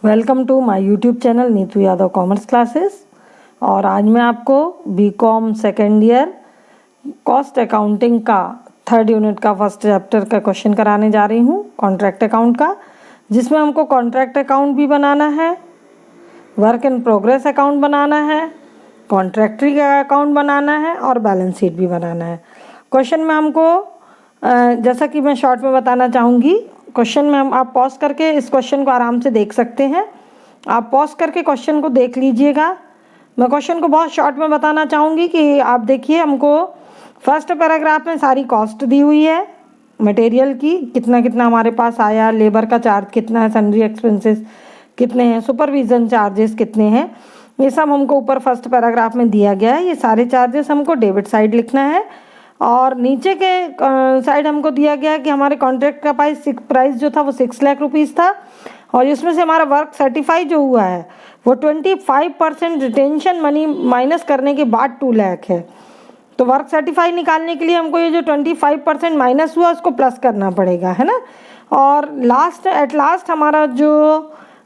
Welcome to my YouTube channel Neetu Yadav commerce classes. और आज मैं आपको BCom second year cost accounting का थर्ड यूनिट का फर्स्ट चैप्टर का क्वेश्चन कराने जा रही हूँ, कॉन्ट्रैक्ट अकाउंट का, जिसमें हमको कॉन्ट्रैक्ट अकाउंट भी बनाना है, वर्क इन प्रोग्रेस अकाउंट बनाना है, कॉन्ट्रैक्टरी का अकाउंट बनाना है और बैलेंस शीट भी बनाना है। क्वेश्चन में हमको जैसा कि मैं शॉर्ट में बताना चाहूँगी, क्वेश्चन में हम आप पॉज करके इस क्वेश्चन को आराम से देख सकते हैं। आप पॉज करके क्वेश्चन को देख लीजिएगा। मैं क्वेश्चन को बहुत शॉर्ट में बताना चाहूँगी कि आप देखिए, हमको फर्स्ट पैराग्राफ में सारी कॉस्ट दी हुई है मटेरियल की, कितना कितना हमारे पास आया, लेबर का चार्ज कितना है, सन्ड्री एक्सपेंसेस कितने हैं, सुपरविजन चार्जेस कितने हैं, ये सब हमको ऊपर फर्स्ट पैराग्राफ में दिया गया है। ये सारे चार्जेस हमको डेबिट साइड लिखना है। और नीचे के साइड हमको दिया गया कि हमारे कॉन्ट्रैक्ट का प्राइस जो था वो 6 लाख रुपीज़ था, और इसमें से हमारा वर्क सर्टिफाई जो हुआ है वो 25% रिटेंशन मनी माइनस करने के बाद 2 लाख है। तो वर्क सर्टिफाई निकालने के लिए हमको ये जो 25% माइनस हुआ उसको प्लस करना पड़ेगा, है ना। और एट लास्ट हमारा जो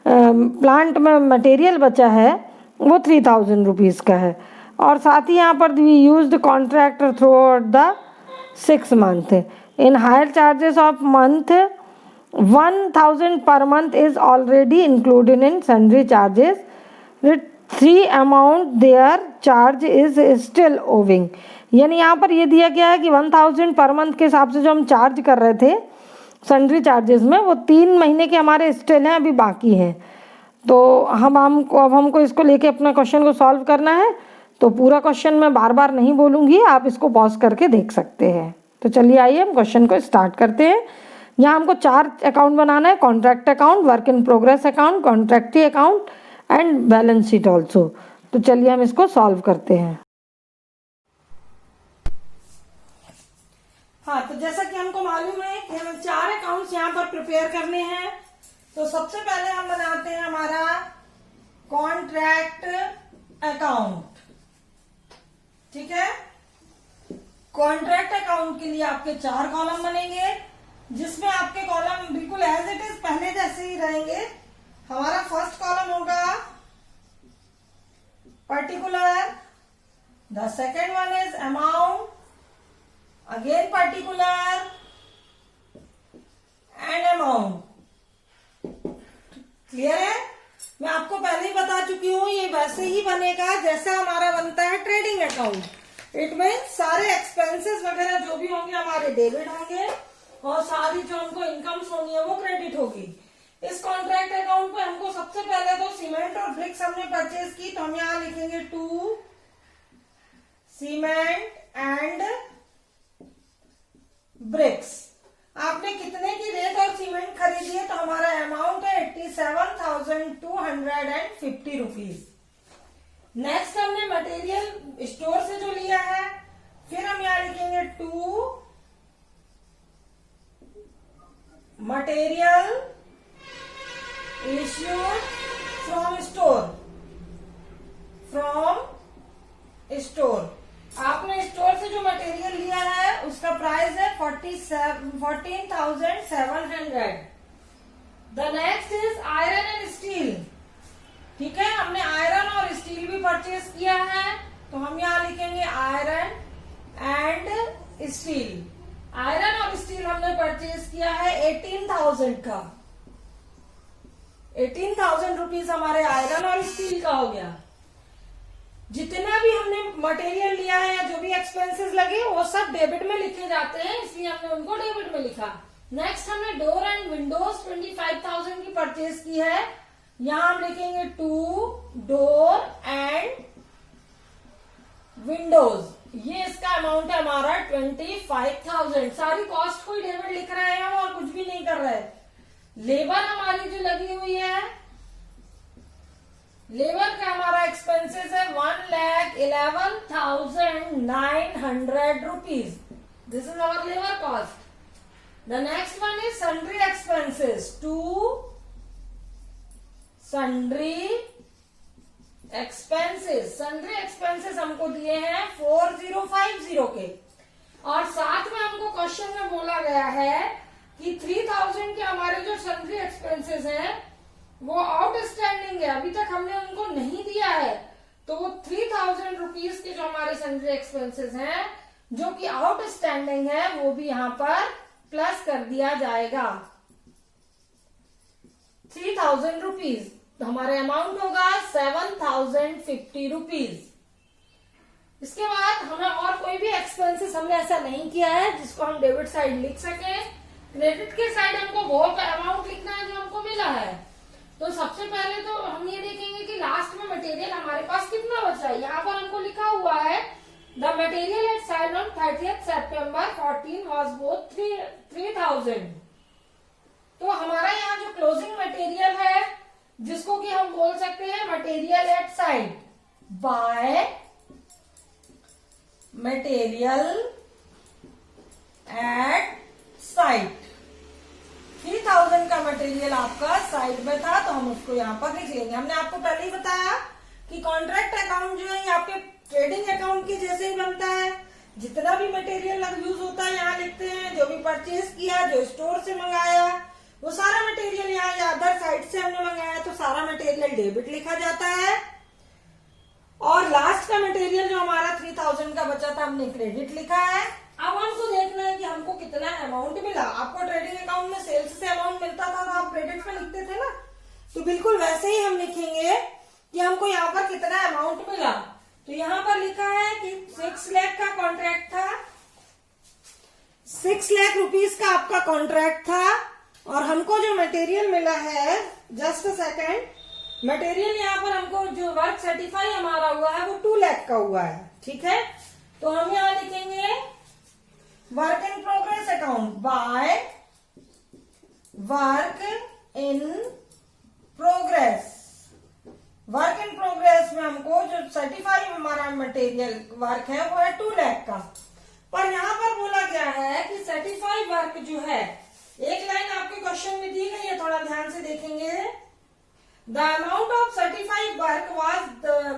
प्लांट में मटेरियल बचा है वो 3000 रुपीज़ का है। और साथ ही यहाँ पर we used contractor throughout the 6 month in hire charges of month 1000 per month is already included in sundry charges 3 amount there charge is still owing. यानी यहाँ पर ये दिया गया है कि 1000 पर मंथ के हिसाब से जो हम चार्ज कर रहे थे सन्ड्री चार्जेस में, वो 3 महीने के हमारे स्टिल हैं, अभी बाकी हैं। तो अब हमको इसको लेके अपना क्वेश्चन को सॉल्व करना है। तो पूरा क्वेश्चन मैं बार बार नहीं बोलूँगी, आप इसको पॉज करके देख सकते हैं। तो चलिए आइए हम क्वेश्चन को स्टार्ट करते हैं। यहाँ हमको 4 अकाउंट बनाना है, contract account, work in progress account, contractee account and balance sheet also. तो चलिए हम इसको सॉल्व करते हैं। हाँ, तो जैसा कि हमको मालूम है कि हमें 4 अकाउंट्स यहाँ पर प्रिपेयर करने हैं। तो सबसे पहले हम बनाते हैं हमारा कॉन्ट्रैक्ट अकाउंट, ठीक है। कॉन्ट्रैक्ट अकाउंट के लिए आपके 4 कॉलम बनेंगे, जिसमें आपके कॉलम बिल्कुल एज इट इज पहले जैसे ही रहेंगे। हमारा फर्स्ट कॉलम होगा particular, the second one is amount, again particular and amount. Clear है? मैं आपको पहले ही बता चुकी हूँ, ये वैसे ही बनेगा जैसा हमारा बनता है ट्रेडिंग अकाउंट। इट मीन्स सारे एक्सपेंसेस वगैरह जो भी होंगे हमारे डेबिट होंगे, और सारी जो हमको इनकम्स होनी है वो क्रेडिट होगी। इस कॉन्ट्रैक्ट अकाउंट पे हमको सबसे पहले तो सीमेंट और ब्रिक्स हमने परचेज की, तो हम यहाँ लिखेंगे 2 सीमेंट एंड ब्रिक्स। आपने कितने की रेत और सीमेंट खरीदी है? तो हमारा अमाउंट है 87,250 रुपीज। नेक्स्ट हमने मटेरियल स्टोर से जो लिया है, फिर हम यहाँ लिखेंगे 2 मटेरियल इश्यूड फ्रॉम स्टोर। आपने स्टोर से जो मटेरियल लिया है उसका प्राइस है 14,700। The next is iron and steel, ठीक है। हमने आयरन और स्टील भी परचेज किया है, तो हम यहाँ लिखेंगे आयरन एंड स्टील। आयरन और स्टील हमने परचेज किया है 18,000 का। 18,000 रुपीज हमारे आयरन और स्टील का हो गया। जितना भी हमने मटेरियल लिया है या जो भी एक्सपेंसेस लगे वो सब डेबिट में लिखे जाते हैं, इसलिए हमने उनको डेबिट में लिखा। नेक्स्ट हमने डोर एंड विंडोज 25,000 की परचेज की है, यहां हम लिखेंगे 2 डोर एंड विंडोज। ये इसका अमाउंट है हमारा 25,000। सारी कॉस्ट को ही डेबिट लिख रहे हैं हम, और कुछ भी नहीं कर रहे। लेबर हमारी जो लगी हुई है, लेबर का हमारा एक्सपेंसेस है 1,11,900 rupees. This is our labour cost. The next one is sundry expenses, 2 sundry expenses. Sundry expenses हमको दिए हैं 4050 के, और साथ में हमको क्वेश्चन में बोला गया है कि 3000 के हमारे जो सन्ड्री एक्सपेंसेस हैं वो आउट अभी तक हमने उनको नहीं दिया है, तो वो 3000 रुपीज के जो हमारे सन्ड्री एक्सपेंसेस हैं जो कि आउटस्टैंडिंग है वो भी यहाँ पर प्लस कर दिया जाएगा। 3000 रुपीज, तो हमारे अमाउंट होगा 7050 रुपीज। इसके बाद हमें और कोई भी एक्सपेंसेस हमने ऐसा नहीं किया है जिसको हम डेबिट साइड लिख सके। क्रेडिट के साइड हमको वो अमाउंट लिखना है जो हमको मिला है। तो सबसे पहले तो हम ये देखेंगे कि लास्ट में मटेरियल हमारे पास कितना बचा है। यहाँ पर हमको लिखा हुआ है the material at side on 30th September 14 was both 3000। तो हमारा यहाँ जो क्लोजिंग मटेरियल है जिसको कि हम बोल सकते हैं material at side by material at site. 3000 का मटेरियल आपका साइड में था तो हम उसको यहाँ पर लिख लेंगे। हमने आपको पहले ही बताया कि कॉन्ट्रैक्ट अकाउंट जो है ये आपके ट्रेडिंग अकाउंट के जैसे ही बनता है। जितना भी मटेरियल यूज होता है यहाँ लिखते हैं, जो भी परचेज किया, जो स्टोर से मंगाया, वो सारा मटेरियल यहाँ या अदर साइड से हमने मंगाया तो सारा मटेरियल डेबिट लिखा जाता है। और लास्ट का मटेरियल जो हमारा 3000 का बचा था हमने क्रेडिट लिखा है। अब हमको देखना है कि हमको कितना अमाउंट मिला। आपको ट्रेडिंग अकाउंट में सेल्स से अमाउंट मिलता था तो आप क्रेडिट में लिखते थे ना, तो बिल्कुल वैसे ही हम लिखेंगे कि हमको यहाँ पर कितना अमाउंट मिला। तो यहाँ पर लिखा है कि 6 लाख का कॉन्ट्रैक्ट था, 6 लाख रुपीज का आपका कॉन्ट्रैक्ट था और हमको जो मटेरियल मिला है, जस्ट अ सेकेंड, मटेरियल यहाँ पर हमको जो वर्क सर्टिफाई हमारा हुआ है वो 2 लाख का हुआ है। ठीक है, तो हम यहाँ लिखेंगे work in progress account by work in progress. Work in progress में हमको जो सर्टिफाई हमारा मटेरियल वर्क है वो है 2 लाख का। पर यहाँ पर बोला गया है कि सर्टिफाई वर्क जो है, एक लाइन आपके क्वेश्चन में दी गई है, थोड़ा ध्यान से देखेंगे। The amount of certified work was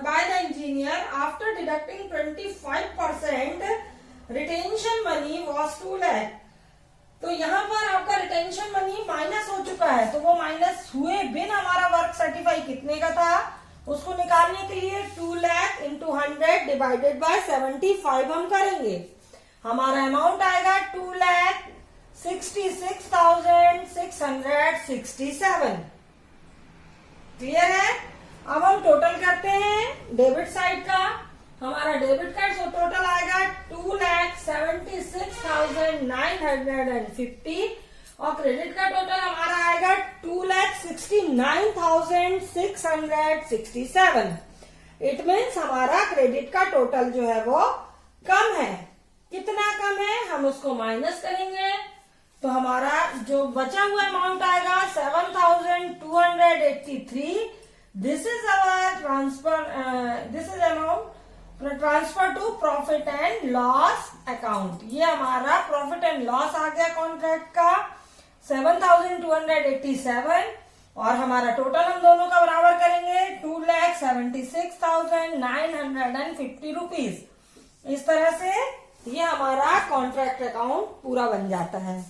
by the engineer after deducting 25% retention money was 2 lakh। तो यहाँ पर आपका रिटेंशन मनी माइनस हो चुका है, तो वो माइनस हुए बिन हमारा वर्क सर्टिफाई कितने का था उसको निकालने के लिए 2 लाख इंटू 100 डिवाइडेड बाय 75 हम करेंगे। हमारा अमाउंट आएगा 2,66,667। क्लियर है। अब हम टोटल करते हैं डेबिट साइड का। हमारा डेबिट कार्ड सो टोटल आएगा 2,76,950 और क्रेडिट का टोटल हमारा आएगा 2,69,667। इट मीन्स हमारा क्रेडिट का टोटल जो है वो कम है। कितना कम है हम उसको माइनस करेंगे तो हमारा जो बचा हुआ अमाउंट आएगा 7,283। This is our transfer, this is amount transfer to profit and loss account. ये हमारा प्रॉफिट एंड लॉस आ गया कॉन्ट्रैक्ट का 7,287 और हमारा टोटल हम दोनों का बराबर करेंगे 2,76,950 रुपीज। इस तरह से ये हमारा कॉन्ट्रैक्ट अकाउंट पूरा बन जाता है।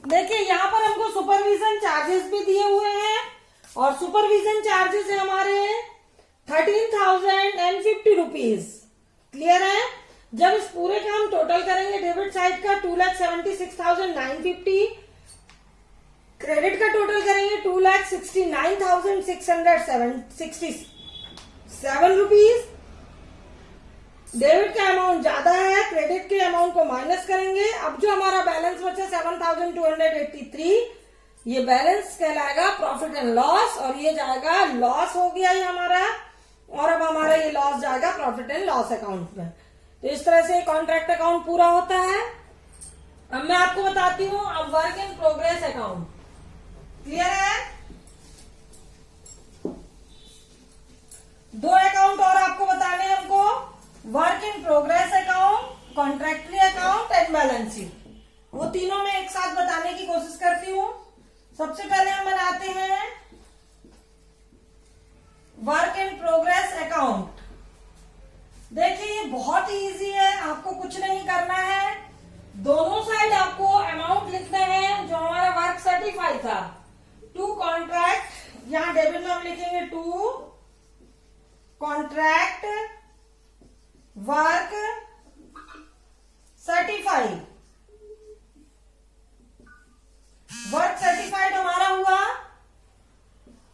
देखिए यहाँ पर हमको सुपरविजन चार्जेस भी दिए हुए हैं और सुपरविजन चार्जेस है हमारे 13,050 रुपीज। क्लियर है। जब इस पूरे का हम टोटल करेंगे डेबिट साइड का 2,76,950, क्रेडिट का टोटल करेंगे 2,69,667 रुपीज। डेबिट का अमाउंट ज्यादा है, क्रेडिट के अमाउंट को माइनस करेंगे। अब जो हमारा बैलेंस बचा 7,283, ये बैलेंस कहलाएगा प्रॉफिट एंड लॉस और ये जाएगा लॉस हो गया ये हमारा, और अब हमारा ये लॉस जाएगा प्रॉफिट एंड लॉस अकाउंट में। तो इस तरह से कॉन्ट्रैक्ट अकाउंट पूरा होता है। अब मैं आपको बताती हूँ अब work in progress account. Clear है। 2 अकाउंट और आपको बताने हैं हमको, work in progress account, contractee account and balance sheet. वो तीनों में एक साथ बताने की कोशिश करती हूँ। सबसे पहले हम बनाते हैं वर्क इन प्रोग्रेस अकाउंट। देखिए ये बहुत ही इजी है, आपको कुछ नहीं करना है। दोनों साइड आपको अमाउंट लिखना है। जो हमारा वर्क था। टू कॉन्ट्रैक्ट, यहाँ डेबिट में हम लिखेंगे to contract work certified. Work certified हमारा हुआ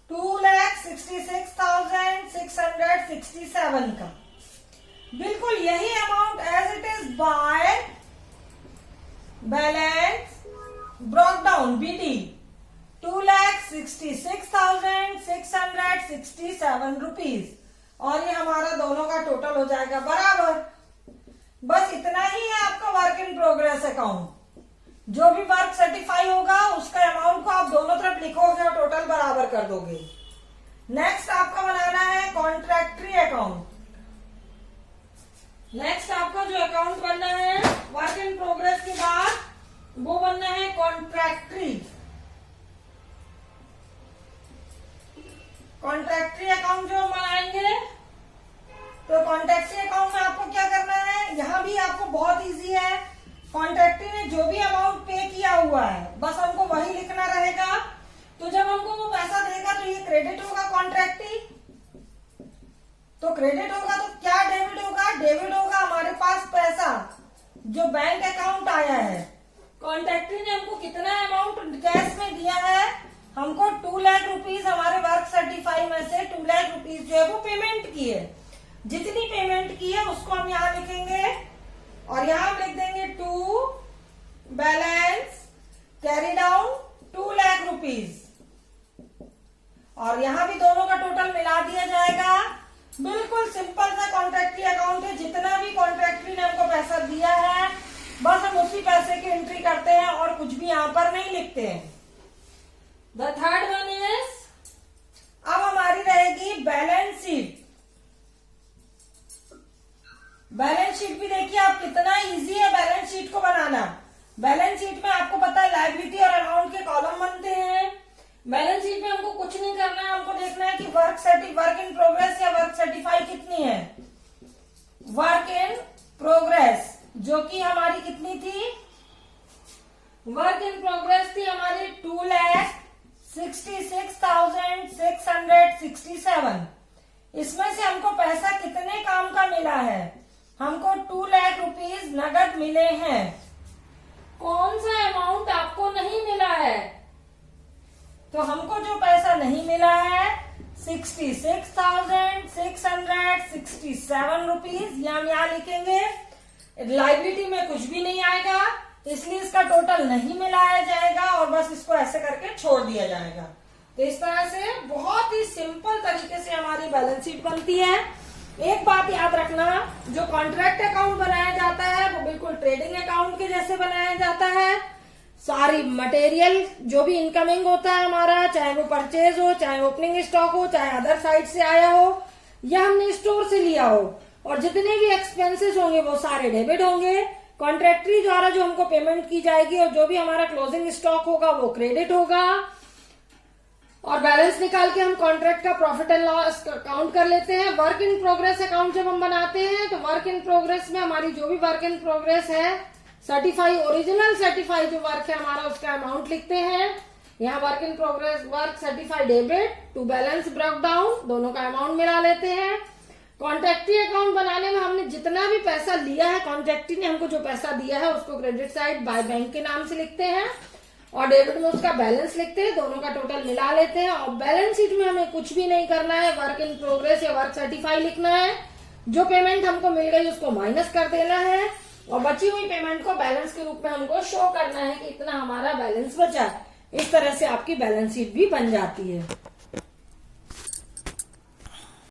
2,66,667 का। बिल्कुल यही amount as it is by balance broke down BD 2,66,667 rupees, और ये हमारा दोनों का टोटल हो जाएगा बराबर। बस इतना ही है आपका वर्क इन प्रोग्रेस अकाउंट। जो भी वर्क सर्टिफाई होगा उसका अमाउंट को आप दोनों तरफ लिखोगे और टोटल बराबर कर दोगे। नेक्स्ट आपका बनाना है कॉन्ट्रैक्टरी अकाउंट। नेक्स्ट आपका जो अकाउंट बनना है वर्क इन प्रोग्रेस के बाद, वो बनना है कॉन्ट्रैक्टरी। कॉन्ट्रैक्टरी अकाउंट जो हम बनाएंगे, तो कॉन्ट्रैक्टरी अकाउंट में आपको क्या करना है, यहां भी आपको बहुत इजी है। कॉन्ट्रैक्टरी ने जो भी अमाउंट पे किया हुआ है बस हमको वही लिखना रहेगा। तो जब हमको वो पैसा देगा तो ये क्रेडिट होगा कॉन्ट्रैक्टरी, तो क्रेडिट होगा तो क्या डेबिट होगा, डेबिट होगा हमारे पास पैसा जो बैंक अकाउंट आया है। कॉन्ट्रैक्टरी ने हमको कितना अमाउंट कैश में दिया है, हमको 2 लाख रुपीज हमारे वर्क सर्टिफाई में से 2 लाख रुपीज जो है वो पेमेंट की है। जितनी पेमेंट की है उसको हम यहाँ लिखेंगे और यहाँ हम लिख देंगे to balance carry down 2 lakh rupees, और यहाँ भी दोनों का टोटल मिला दिया जाएगा। बिल्कुल सिंपल सा कॉन्ट्रैक्टरी अकाउंट है। जितना भी कॉन्ट्रैक्टरी ने हमको पैसा दिया है बस हम उसी पैसे की एंट्री करते हैं और कुछ भी यहाँ पर नहीं लिखते हैं। द थर्ड वन इज, अब हमारी रहेगी बैलेंस शीट। बैलेंस शीट भी देखिए आप कितना इजी है बैलेंस शीट को बनाना। बैलेंस शीट में आपको पता है लायबिलिटी और अमाउंट के कॉलम बनते हैं। बैलेंस शीट में हमको कुछ नहीं करना है, हमको देखना है कि वर्क इन प्रोग्रेस या वर्क सर्टिफाई कितनी है। वर्क इन प्रोग्रेस जो कि हमारी कितनी थी, वर्क इन प्रोग्रेस थी हमारी 2,66,667। इसमें से हमको पैसा कितने काम का मिला है, हमको 2 लाख रुपीज नगद मिले हैं। कौन सा अमाउंट आपको नहीं मिला है, तो हमको जो पैसा नहीं मिला है 66,667 रुपीज, ये हम यहाँ लिखेंगे। लायबिलिटी में कुछ भी नहीं आएगा इसलिए इसका टोटल नहीं मिलाया जाएगा और बस इसको ऐसे करके छोड़ दिया जाएगा। तो इस तरह से बहुत ही सिंपल तरीके से हमारी बैलेंस शीट बनती है। एक बात याद रखना, जो कॉन्ट्रैक्ट अकाउंट बनाया जाता है वो बिल्कुल ट्रेडिंग अकाउंट के जैसे बनाया जाता है। सारी मटेरियल जो भी इनकमिंग होता है हमारा, चाहे वो परचेज हो, चाहे ओपनिंग स्टॉक हो, चाहे अदर साइड से आया हो या हमने स्टोर से लिया हो, और जितने भी एक्सपेंसेस होंगे वो सारे डेबिट होंगे। कॉन्ट्रैक्टरी द्वारा जो हमको पेमेंट की जाएगी और जो भी हमारा क्लोजिंग स्टॉक होगा वो क्रेडिट होगा। और बैलेंस निकाल के हम कॉन्ट्रैक्ट का प्रॉफिट एंड लॉस काउंट कर लेते हैं। वर्क इन प्रोग्रेस अकाउंट जब हम बनाते हैं तो वर्क इन प्रोग्रेस में हमारी जो भी वर्क इन प्रोग्रेस है, सर्टिफाई ओरिजिनल सर्टिफाई जो वर्क है हमारा उसका अमाउंट लिखते हैं। यहाँ work in progress work certify debit to balance break down, दोनों का अमाउंट मिला लेते हैं। कॉन्ट्रैक्टरी अकाउंट बनाने में हमने जितना भी पैसा लिया है, कॉन्ट्रैक्टरी ने हमको जो पैसा दिया है उसको क्रेडिट साइड बाय बैंक के नाम से लिखते हैं और डेबिट में उसका बैलेंस लिखते हैं, दोनों का टोटल मिला लेते हैं। और बैलेंस शीट में हमें कुछ भी नहीं करना है, वर्क इन प्रोग्रेस या वर्क सर्टिफाई लिखना है। जो पेमेंट हमको मिल गई उसको माइनस कर देना है और बची हुई पेमेंट को बैलेंस के रूप में हमको शो करना है कि इतना हमारा बैलेंस बचा। इस तरह से आपकी बैलेंस शीट भी बन जाती है।